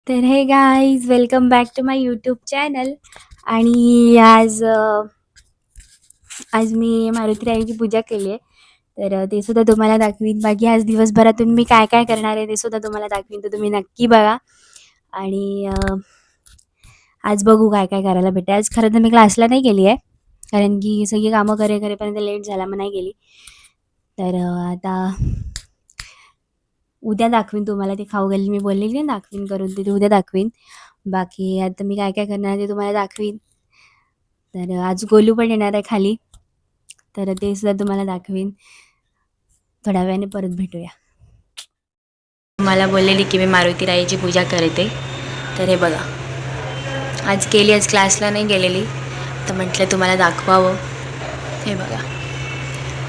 तर हे guys welcome back to my YouTube channel. आणि आज मी मारुती रायाची पूजा केली आहे. तर ते सुद्धा तुम्हाला दाखवीन. बाकी आज दिवसभरातून मी काय काय करणार आहे ते सुद्धा तुम्हाला दाखवीन, तर तुम्ही नक्की बघा. आणि आज बघू काय काय करायला भेटते. आज खरं तर मी क्लासला नाही गेली आहे, कारण की सगळी कामं करेपर्यंत लेट झाला, मग नाही गेली. तर आता उद्या दाखवीन तुम्हाला. ते खाऊ गल्ली मी बोललेली ना दाखवीन करून, ते उद्या दाखवीन. बाकी आता मी काय काय करणार ते तुम्हाला दाखवीन. तर आज गोलू पण येणार आहे खाली, तर ते सुद्धा तुम्हाला दाखवीन. थोड्या वेळाने परत भेटूया. मला बोललेली की मी मारुती रायाची पूजा करते, तर हे बघा आज केली. आज क्लासला नाही गेलेली, तर म्हटलं तुम्हाला दाखवावं. हे बघा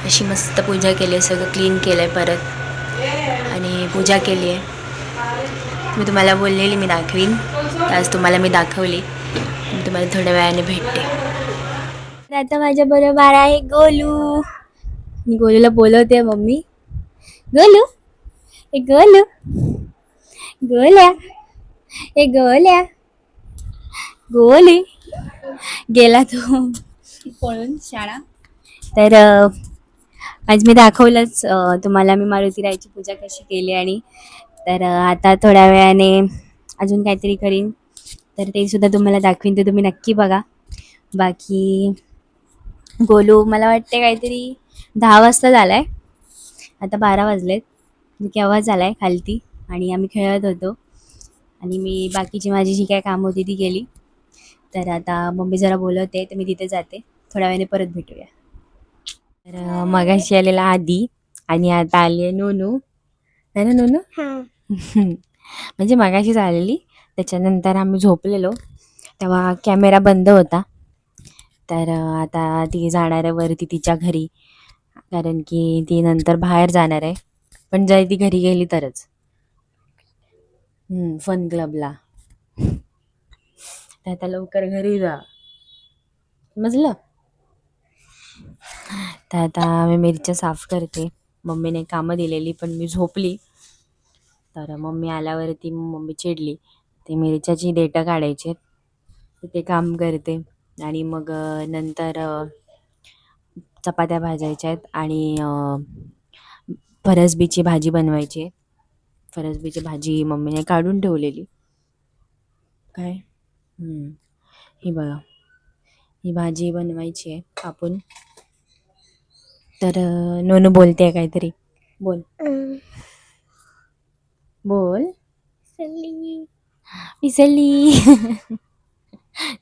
अशी मस्त पूजा केली आहे, सगळं क्लीन केलं आहे परत आणि पूजा केली आहे. मी तुम्हाला बोललेली मी दाखवीन, तर आज तुम्हाला मी दाखवली. मी तुम्हाला थोड्या वेळाने भेटते. तर आता माझ्या बरोबर आहे गोलू. मी गोलूला बोलवते मम्मी. गोलू, ए गोलू, गोल्या, ए गोल्या, गोली. गेला तो पळून शाळा. तर आज मी दाखवलंच तुम्हाला मी मारुती रायाची पूजा कशी केली. आणि तर आता थोड्या वेळाने अजून काहीतरी करीन, तर ते सुद्धा तुम्हाला दाखवीन, ते तुम्ही नक्की बघा. बाकी गोलू मला वाटते काहीतरी 10 वाजता झाला आहे, आता 12 वाजलेत. मी केव्हा झाला आहे खालती, आणि आम्ही खेळत होतो, आणि मी बाकीची माझी जी काय कामं होती ती केली. तर आता मम्मी जरा बोलवते, तर मी तिथे जाते. थोड्या वेळाने परत भेटूया. तर मगाशी आलेला आधी, आणि आता आली आहे नोनू. है ना नोनू? म्हणजे मगाशीच आलेली, त्याच्यानंतर आम्ही झोपलेलो तेव्हा कॅमेरा बंद होता. तर आता ती जाणार आहे वरती तिच्या घरी, कारण की ती नंतर बाहेर जाणार आहे. पण जर ती घरी गेली तरच फन क्लबला. तर आता लवकर घरी जा, समजलं? तर आता मी मिरच्या साफ करते. मम्मीने कामं दिलेली पण मी झोपली, तर मम्मी आल्यावरती मम्मी चिडली. ते मिरच्याची देठं काढायची, तर ते काम करते. आणि मग नंतर चपात्या भाजायच्या आहेत, आणि फरसबीची भाजी बनवायची आहे. फरसबीची भाजी मम्मीने काढून ठेवलेली. काय ही बघा, ही भाजी बनवायची आहे कापून. तर नोनू बोलते काहीतरी. बोल बोल. विसरली.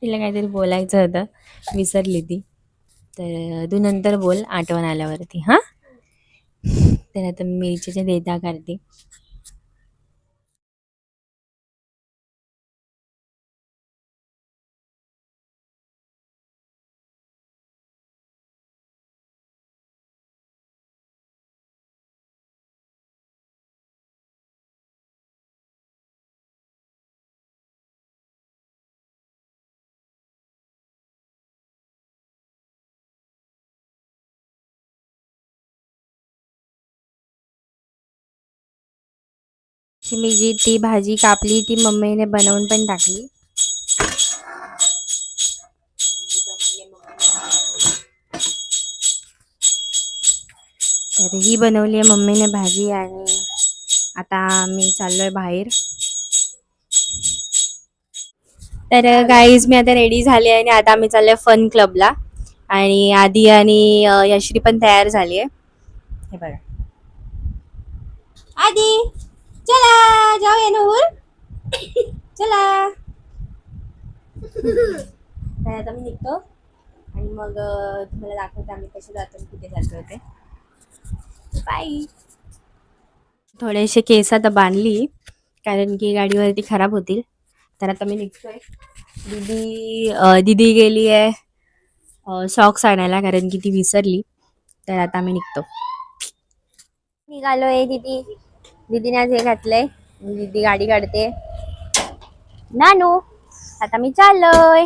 तिला काहीतरी बोलायचं होतं, विसरली ती. तर तू नंतर बोल आठवण आल्यावरती. हां, तर आता मी मिरचीच्या देठा काढते. मी जी ती भाजी कापली ती मम्मीने बनवून पण टाकली. तर ही बनवली आहे मम्मीने भाजी, आणि आता मी चाललोय बाहेर. तर गाईज मी आता रेडी झाली आहे, आणि आता आम्ही चाललोय फन क्लबला. आणि आधी आणि यश्री पण तयार झाली आहे. हे बघा, आधी चला जाऊया नूर, चला. तर आता मी निघतो, आणि मग तुम्हाला दाखवते आम्ही कसे जातो, कुठे जातो ते. बाय. थोडेसे केस आता बांधली, कारण की गाडीवरती खराब होतील. तर आता मी निघतोय. दीदी गेली आहे सॉक्स आणायला, कारण की ती विसरली. तर आता मी निघतो. निघालोय. दीदीने आज हे घातलंय. दीदी गाडी काढते. नानू आता मी चाललोय,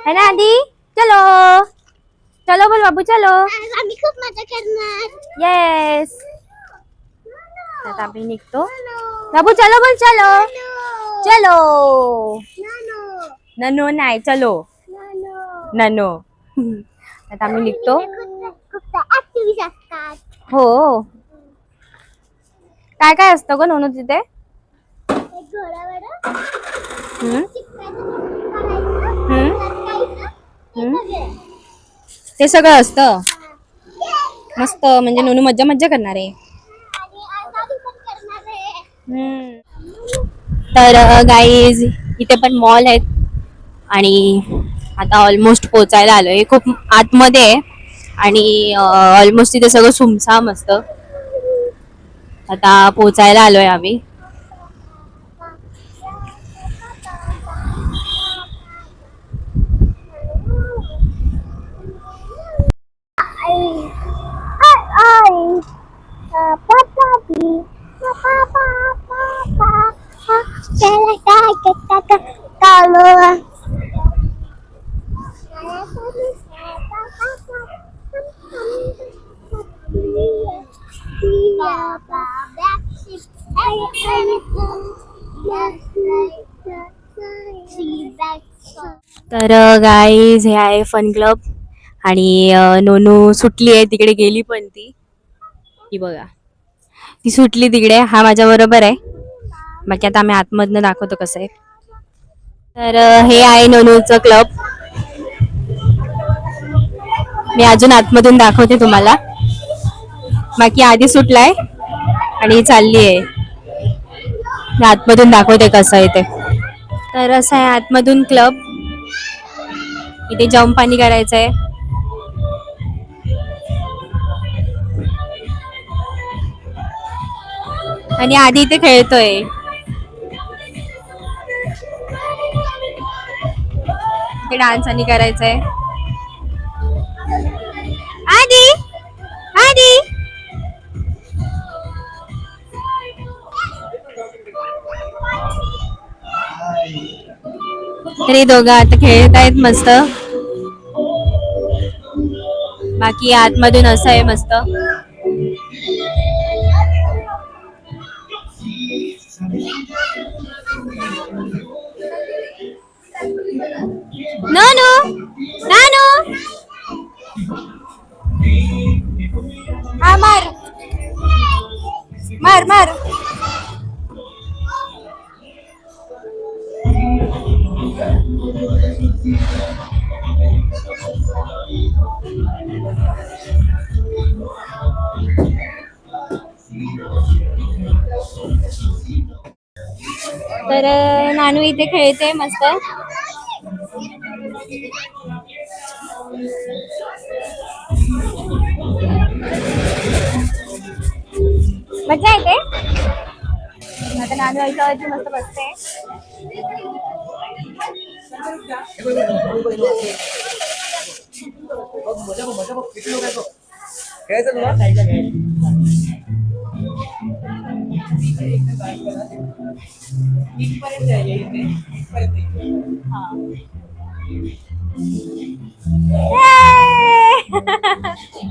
है ना आधी? चलो चलो बोल बाबू, चलो. आम्ही खूप मजा करणार. येस. आता आम्ही निघतो. बाबू चलो बोल, चलो चलो ननो नाही चलो ननो. आता आम्ही निघतो. हो काय काय असतं ग नोनू तिथे? हम्म. हम्म. हम्म. ते सगळं असतं मस्त. म्हणजे नोनू मज्जा मज्जा करणार आहे. तर गाईज इथे पण मॉल आहेत आणि आता ऑलमोस्ट पोचायला आलोय. खूप आतमध्ये आहे आणि ऑलमोस्ट तिथे सगळं सुमसाम असतं. आता पोचायला आलोय आम्ही. तर गाईज हे आहे फन क्लब आणि नोनू सुटली आहे तिकडे गेली पण ती बघा ती सुटली तिकडे. हा माझ्या बरोबर आहे. बाकी आता आम्ही आतमधनं दाखवतो कसं आहे. तर हे आहे नोनूचं क्लब. मी अजून आतमधून दाखवते तुम्हाला. बाकी आधी सुटलाय आणि चालली आहे. मी आतमधून दाखवते कसं आहे ते. तर असं आहे आतमधून क्लब. इथे जम्प पाणी करायचंय. आणि आधी इथे खेळतोय. इथे डान्स आणि करायचंय. आधी आधी तरी दोघं आता खेळत आहेत मस्त. बाकी आतमधून असं आहे मस्त. नानू नानू हा मार मार मार. तर नानू इथे खेळते मस्त. मजा येते. आता नानू याच्यावरती मस्त बसते.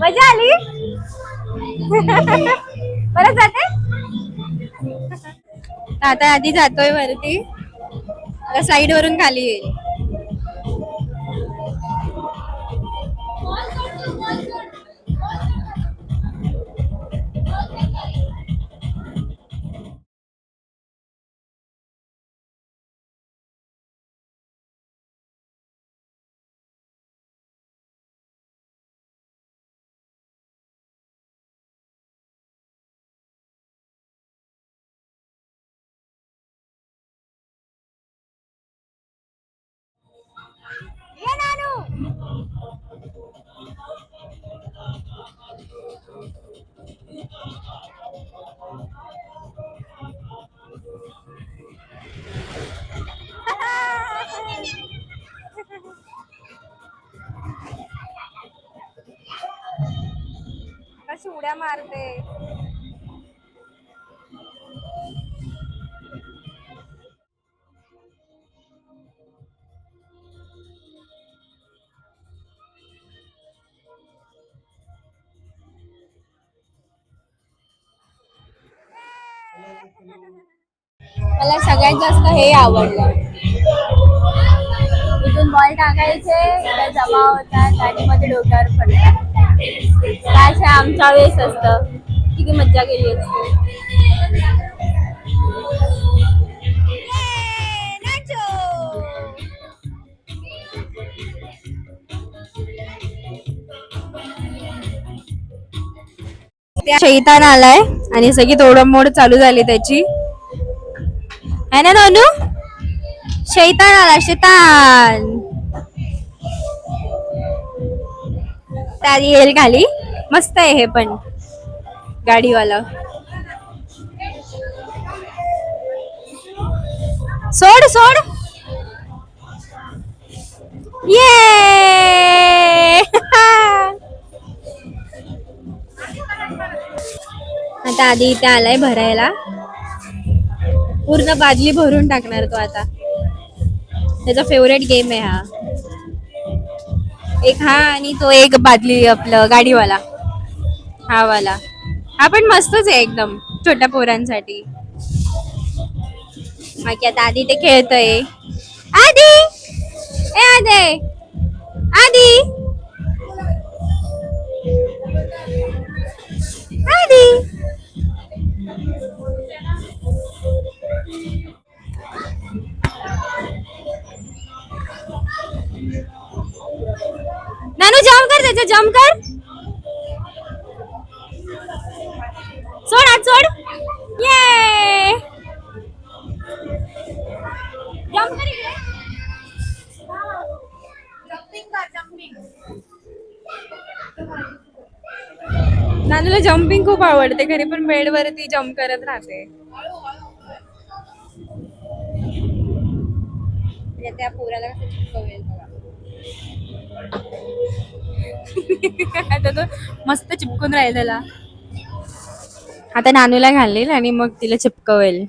मजा आली. परत जाते. आता आधी जातोय वरती. साईड वरून खाली येईल. ये नानू. कशी उड्या मारते. मला सगळ्यात जास्त हे आवडलं. इथून बॉल टाकायचे, त्या जमा होतात आणि मध्ये डोक्यावर पडतात. काय आमच्या वेळेस असतं, किती मज्जा केली असते. शैतान आलाय आणि सगळी तोडमोड चालू झाली त्याची, है ना ननू? शैतान आला, शैतान. त्याची येईल खाली. मस्त आहे हे पण गाडीवाला. सोड सोड. ये आता आधी इथे आलाय भरायला, पूर्ण बादली भरून टाकणार तो आता. त्याचा फेवरेट गेम आहे हा. एक हा आणि तो एक बादली आपलं गाडीवाला, हा वाला. हा पण मस्तच आहे एकदम छोट्या पोरांसाठी. बाकी आता आधी ते खेळतय. आधी ए आधी आधी आधी. नानू जम्प कर, त्याचा जम्प कर. सोड आज सोड. ये जम्प कर इकडे. नानूला जम्पिंग खूप आवडते, घरी पण बेड वरती जम्प करत राहते. त्या पोराला कसं चिपकवेल बघा. आता तो मस्त चिपकून राहिलेला. आता नानूला घालेल आणि मग तिला चिपकवेल.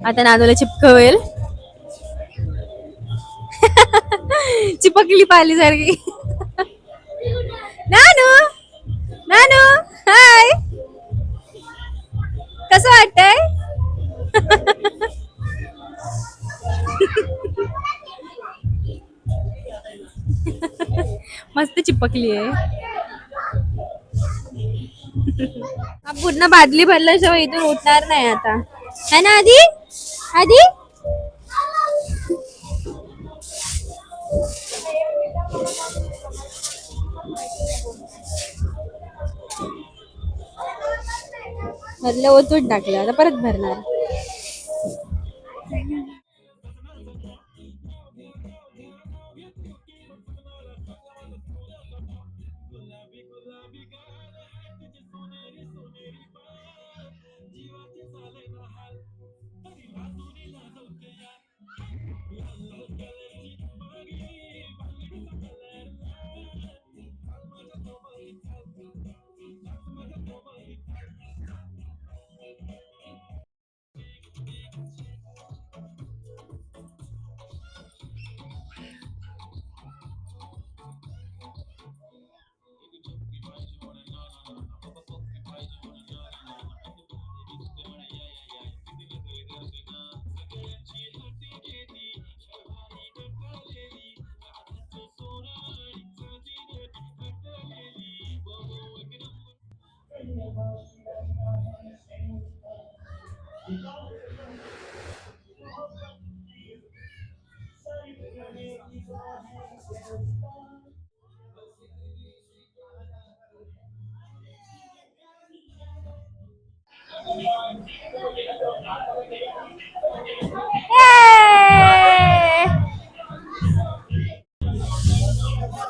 आता नानूला चिपकवेल. चिपकली पाली सारखी. नानू नानू हाय, कसं वाटतंय? मस्त चिपकली आहे. हा पूर्ण बादली भरल्याशिवाय इथून उठणार नाही आता, है ना आधी? आधी भरलं, ओतून टाकलं, आता परत भरणार.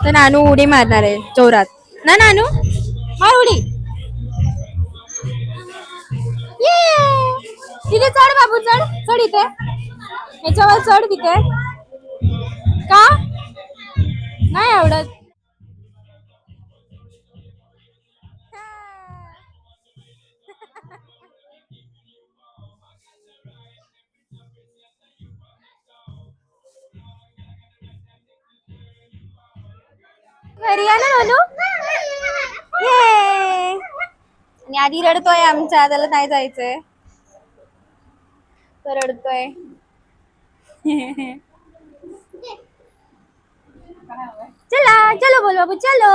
तर नानू उडी मारणार आहे जोरात ना. नानू मार उडी. तिथे चढ बाबू, चढ चढ इथे, याच्यावर चढ तिथे. का नाही आवडत? घरी या ना नानू. ये आणि आधी रडतोय आमच्या, त्याला नाही जायचंय, तो रडतोय. चला चलो बोल बाबू चलो.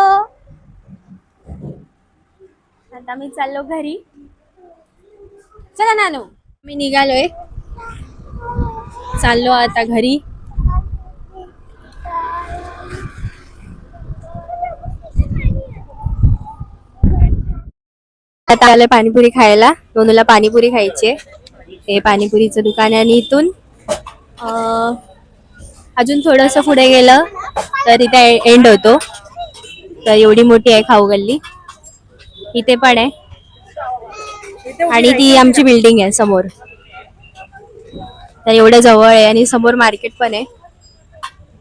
आता मी चाललो घरी. चला नानू. मी निघालोय, चाललो आता घरी. आता आलोय पाणीपुरी खायला. नोनूला पाणीपुरी खायची. हे पाणीपुरीचं दुकान आहे आणि इथून अजून थोडस पुढे गेलं तर इथे एंड होतो. तर एवढी मोठी आहे खाऊ गल्ली. इथे पण आहे आणि ती आमची बिल्डिंग आहे समोर. तर एवढ्या जवळ आहे आणि समोर मार्केट पण आहे.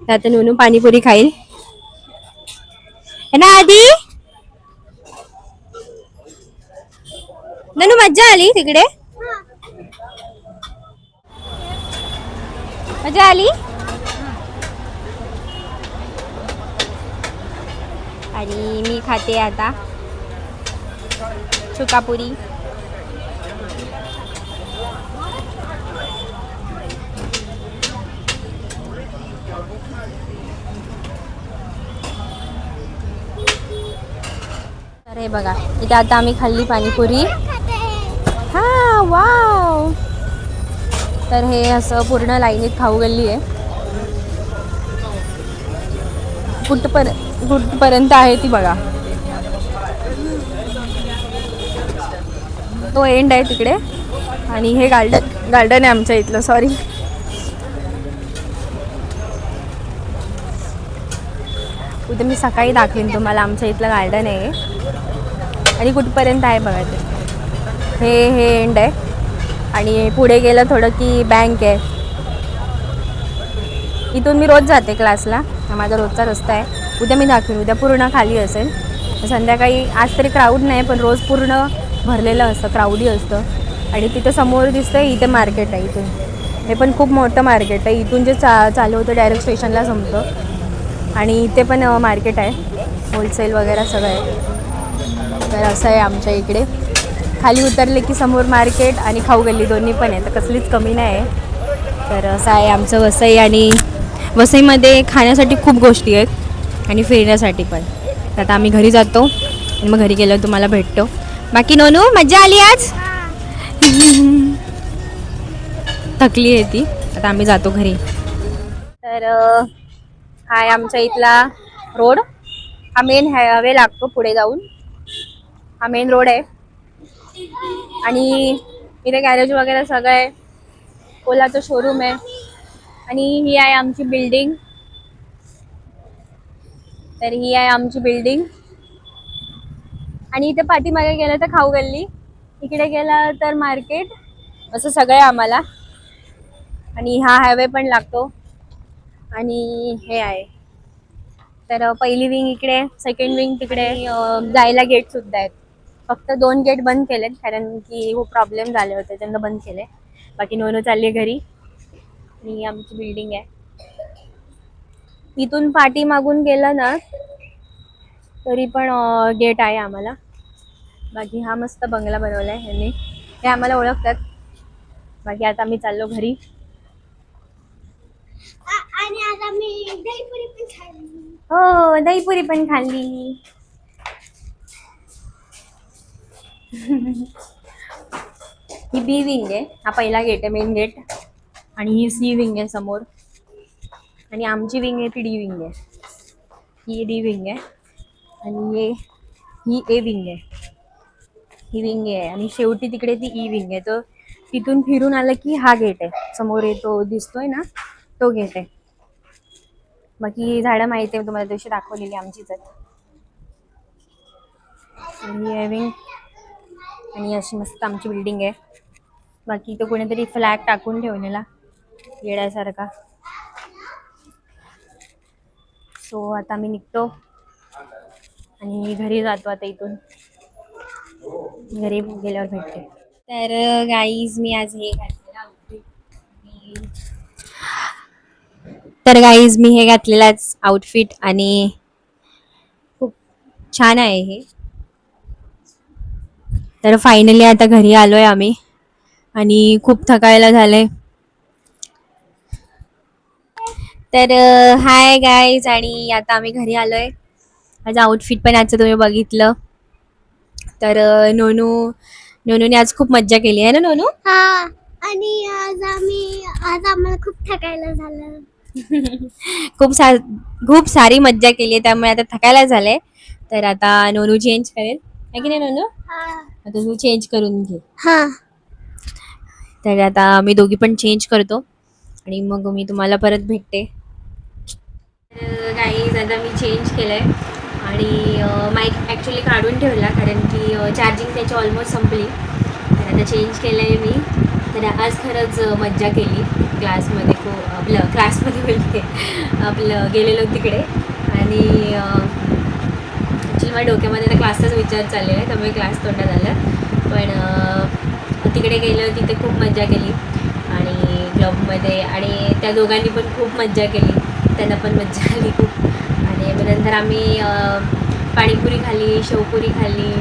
तर आता नोनू पाणीपुरी खाईल है ना. आधी ननू मज्जा आली तिकडे, मजा आली. आणि मी खाते आता सुकापुरी. तर हे बघा, इथे आता आम्ही खाल्ली पाणीपुरी. हा वाव. तर हे असं पूर्ण लाईनीत खाऊ गल्ली आहे. कुठपर्यंत आहे ती बघा. तो एंड आहे तिकडे आणि हे गार्डन आहे आमच्या इथलं. सॉरी, उद्या मी सकाळी दाखवेन तुम्हाला आमच्या इथलं गार्डन आहे आणि कुठपर्यंत आहे बघा ते. हे एंड आहे आणि पुढे गेलं थोडं की बँक आहे. इथून मी रोज जाते क्लासला, हा माझा रोजचा रस्ता आहे. उद्या मी दाखवेन, उद्या पूर्ण खाली असेल. संध्याकाळी आज तरी क्राऊड नाही, पण रोज पूर्ण भरलेलं असतं, क्राऊडी असतं. आणि तिथे समोर दिसतंय इथे मार्केट आहे. इथून हे पण खूप मोठं मार्केट आहे. इथून जे चालू होतं डायरेक्ट स्टेशनला संपतं. आणि इथे पण मार्केट आहे, होलसेल वगैरे सगळं आहे. तर असं आहे आमच्या इकडे. खाली उतरले की समोर मार्केट आणि खाऊ गल्ली दोन्ही पण आहे, तर कसलीच कमी नाही आहे. तर असं आहे आमचं वसई. आणि वसईमध्ये खाण्यासाठी खूप गोष्टी आहेत आणि फिरण्यासाठी पण. आता आम्ही घरी जातो आणि मग घरी गेल्यावर तुम्हाला भेटतो. बाकी नोनू मज्जा आली आज. थकली आहे ती. आता आम्ही जातो घरी. तर हा आमच्या इथला रोड. हा मेन हायवे लागतो पुढे जाऊन. हा मेन रोड आहे आणि इथे गॅरेज वगैरे सगळं आहे. ओलाचं शोरूम आहे आणि ही आहे आमची बिल्डिंग. तर ही आहे आमची बिल्डिंग आणि इथे पाठीमागे गेलं तर खाऊ गल्ली, इकडे गेलं तर मार्केट. असं सगळं आहे आम्हाला. आणि हा हायवे पण लागतो आणि हे आहे. तर पहिली विंग इकडे, सेकंड विंग तिकडे. जायला गेट सुद्धा आहेत. फक्त 2 गेट बंद केलेत कारण की खूप प्रॉब्लेम झाले होते, त्यांना बंद केले. बाकी नोनू चालली घरी आणि आमची बिल्डिंग आहे. इथून पाठी मागून गेलं ना तरी पण गेट आहे आम्हाला. बाकी हा मस्त बंगला बनवलाय ह्यांनी, हे आम्हाला ओळखतात. बाकी आता आम्ही चाललो घरी. आणि आता मी दहीपुरी पण खाल्ली. हो, दहीपुरी पण खाल्ली. ही बी विंग आहे. हा पहिला गेट आहे, मेन गेट. आणि ही सी विंग आहे समोर. आणि आमची विंग आहे ती डी विंग आहे. ही डी विंग आहे आणि ही ए विंग आहे. ही विंग आहे आणि शेवटी तिकडे ती ई विंग आहे. तर तिथून फिरून आलं की हा गेट आहे समोर येतो, दिसतोय ना तो गेट आहे. बाकी ही झाडं माहिती आहे तुम्हाला, तशी दाखवलेली आमचीच आहेत. ही आहे विंग आणि अशी मस्त आमची बिल्डिंग आहे. बाकी तो कोणीतरी फ्लॅग टाकून ठेवलेला येड्यासारखा. सो आता मी निघतो आणि घरी जातो. आता इथून घरी गेल्यावर भेटते. तर गाईज मी आज हे घातलेलाच आउटफिट आणि खूप छान आहे हे. तर फायनली आता घरी आलो आहे आम्ही आणि खूप थकायला झालं आहे. तर हाय गाईज, आणि आता आम्ही घरी आलो आहे. माझं आउटफिट पण आजचं तुम्ही बघितलं. तर नोनूने आज खूप मज्जा केली आहे ना नोनू. हा, आणि आज आम्हाला खूप थकायला झालं. खूप सारी मज्जा केली आहे, त्यामुळे आता थकायला झालंय. तर आता नोनू चेंज करेल, आहे की नाही नोनू? आता तू चेंज करून घे. हा, तर आता मी दोघी पण चेंज करतो आणि मग मी तुम्हाला परत भेटते. तर गाईज आता मी चेंज केलं आहे आणि माईक ॲक्च्युली काढून ठेवला, कारण की चार्जिंग त्याची ऑलमोस्ट संपली. तर आता चेंज केलं आहे मी. तर आज खरंच मज्जा केली क्लासमध्ये. आपलं क्लासमध्ये बोलते, आपलं गेलेलो तिकडे. आणि ॲक्च्युली माझ्या डोक्यामध्ये आता क्लासचाच विचार चाललेला आहे, त्यामुळे क्लास तोंडात आलं. पण तिकडे गेलो, तिथे खूप मज्जा केली आणि क्लबमध्ये, आणि त्या दोघांनी पण खूप मज्जा केली, त्यांना पण मज्जा आली खूप. आणि मग नंतर आम्ही पाणीपुरी खाल्ली, शेवपुरी खाल्ली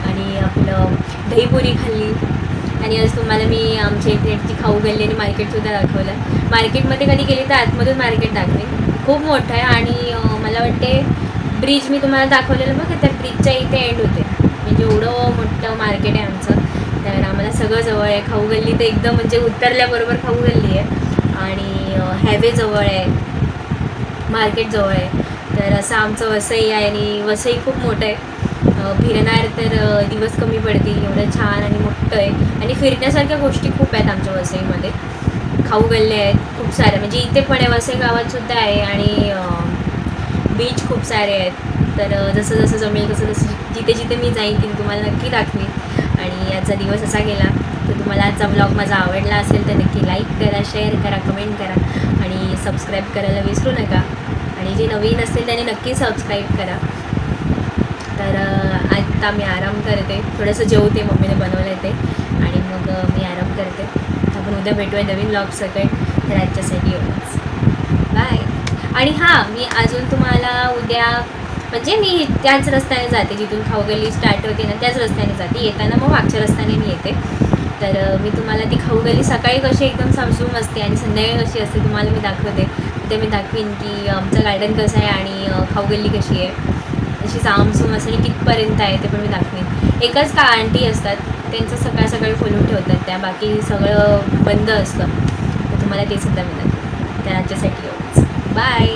आणि आपलं दहीपुरी खाल्ली. आणि आज तुम्हाला मी आमच्या इकडची खाऊ गल्ली आणि मार्केटसुद्धा दाखवलं. मार्केटमध्ये कधी गेली तर आतमधून मार्केट दाखवेन, खूप मोठं आहे. आणि मला वाटते ब्रिज मी तुम्हाला दाखवलेलं बघा, त्या ब्रिजच्या इथे एंड होते, म्हणजे एवढं मोठं मार्केट आहे आमचं. तर आम्हाला सगळं जवळ आहे. खाऊ गल्ली तर एकदम म्हणजे उतरल्याबरोबर खाऊ गल्ली आहे आणि हायवे जवळ आहे, मार्केट जवळ आहे. तर असं आमचं वसई आहे आणि वसई खूप मोठं आहे. फिरणार तर दिवस कमी पडतील, एवढं छान आणि मोठं आहे. आणि फिरण्यासारख्या गोष्टी खूप आहेत आमच्या वसईमध्ये. खाऊ गल्ले आहेत खूप सारे, म्हणजे इथे पण आहे, वसई गावातसुद्धा आहे. आणि बीच खूप सारे आहेत. तर जसं जसं जमेल तसं तसं जिथे जिथे मी जाईन तिथे तुम्हाला नक्की दाखवीन. आणि आजचा दिवस असा गेला. तर तुम्हाला आजचा ब्लॉग माझा आवडला असेल तर नक्की लाईक करा, शेअर करा, कमेंट करा आणि सबस्क्राईब करायला विसरू नका. आणि जे नवीन असतील त्यांनी नक्की सबस्क्राईब करा. तर आता मी आराम करते, थोडंसं जेवते, मम्मीने बनवलं आहे ते, आणि मग मी आराम करते. आपण उद्या भेटूया नवीन ब्लॉग सकट. तर आजच्यासाठी एवढंच, बाय. आणि हां, मी अजून तुम्हाला उद्या, म्हणजे मी त्याच रस्त्याने जाते जिथून खाऊगल्ली स्टार्ट होते ना, त्याच रस्त्याने जाते. येताना मग मागच्या रस्त्याने मी येते. तर मी तुम्हाला ती खाऊगल्ली सकाळी कशी एकदम सामसूम असते आणि संध्याकाळी कशी असते तुम्हाला मी दाखवते. ते मी दाखवीन की आमचं गार्डन कसं आहे आणि खाऊगल्ली कशी आहे, अशी सामसूम असेल कितपर्यंत आहे ते पण मी दाखवीन. एकच का आंटी असतात, त्यांचं सकाळ सकाळी खोलून ठेवतात त्या, बाकी सगळं बंद असतं. तर तुम्हाला ते सुद्धा मी दाखवेन. तर आजच्यासाठी एवढंच, बाय.